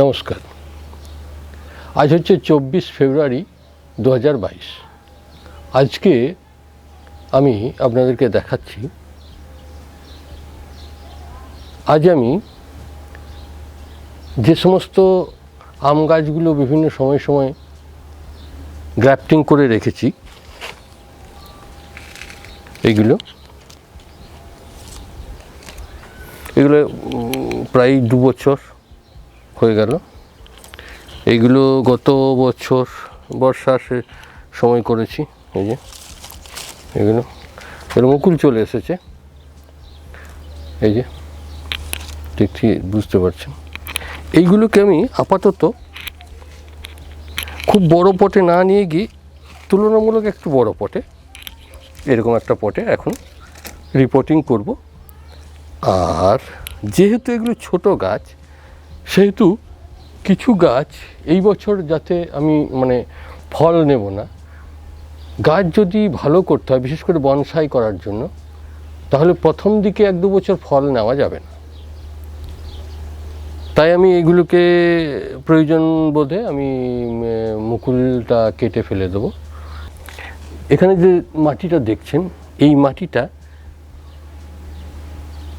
নমস্কার। আজ হচ্ছে 24 ফেব্রুয়ারি 2022। আজকে আমি আপনাদেরকে দেখাচ্ছি, আজ আমি যে সমস্ত আম গাছগুলো বিভিন্ন সময় সময় গ্রাফটিং করে রেখেছি, এগুলো প্রায় 2 বছর হয়ে গেল। এইগুলো গত বছর বর্ষার সময় করেছি। এই যে এগুলো মুকুল চলে এসেছে, এই যে দেখছি, বুঝতে পারছেন। এইগুলোকে আমি আপাতত খুব বড় পটে না নিয়ে গিয়ে তুলনামূলক একটু বড় পটে, এরকম একটা পটে এখন রিপোর্টিং করব। আর যেহেতু এগুলো ছোট গাছ, সেহেতু কিছু গাছ এই বছর যাতে আমি ফল নেব না, গাছ যদি ভালো করতে হয়, বিশেষ করে বনসাই করার জন্য, তাহলে প্রথম দিকে 1-2 বছর ফল নেওয়া যাবে না। তাই আমি এগুলোকে প্রয়োজন বোধে আমি মুকুলটা কেটে ফেলে দেবো। এখানে যে মাটিটা দেখছেন, এই মাটিটা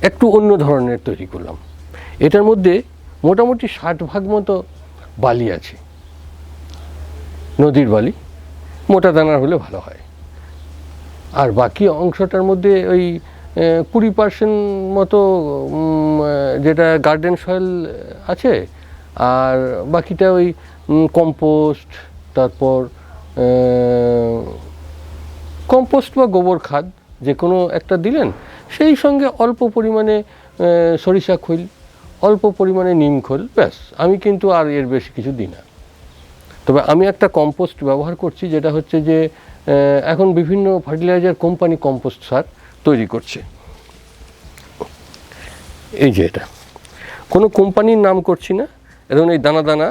একটু অন্য ধরনের তৈরি করলাম। এটার মধ্যে মোটামুটি 60% মতো বালি আছে, নদীর বালি, মোটা দানার হলে ভালো হয়। আর বাকি অংশটার মধ্যে ওই 20% মতো যেটা গার্ডেন সয়েল আছে, আর বাকিটা ওই কম্পোস্ট, তারপর কম্পোস্ট বা গোবর খাদ যে কোনো একটা দিলেন, সেই সঙ্গে অল্প পরিমাণে সরিষা খৈল, অল্প পরিমাণে নিম খোল, ব্যাস। আমি কিন্তু আর এর বেশি কিছু দিই না। তবে আমি একটা কম্পোস্ট ব্যবহার করছি, যেটা হচ্ছে যে এখন বিভিন্ন ফার্টিলাইজার কোম্পানি কম্পোস্ট সার তৈরি করছে। এই যে এটা কোনো কোম্পানির নাম করছি না, এখন এই দানা দানা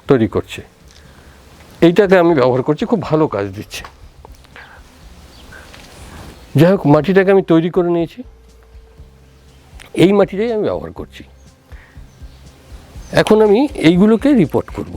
তৈরি করছে, এইটাকে আমি ব্যবহার করছি, খুব ভালো কাজ দিচ্ছে। যাই হোক, মাটিটাকে আমি তৈরি করে নিয়েছি, এই মাটিটাই আমি ব্যবহার করছি। এখন আমি এইগুলোকে রিপোর্ট করব।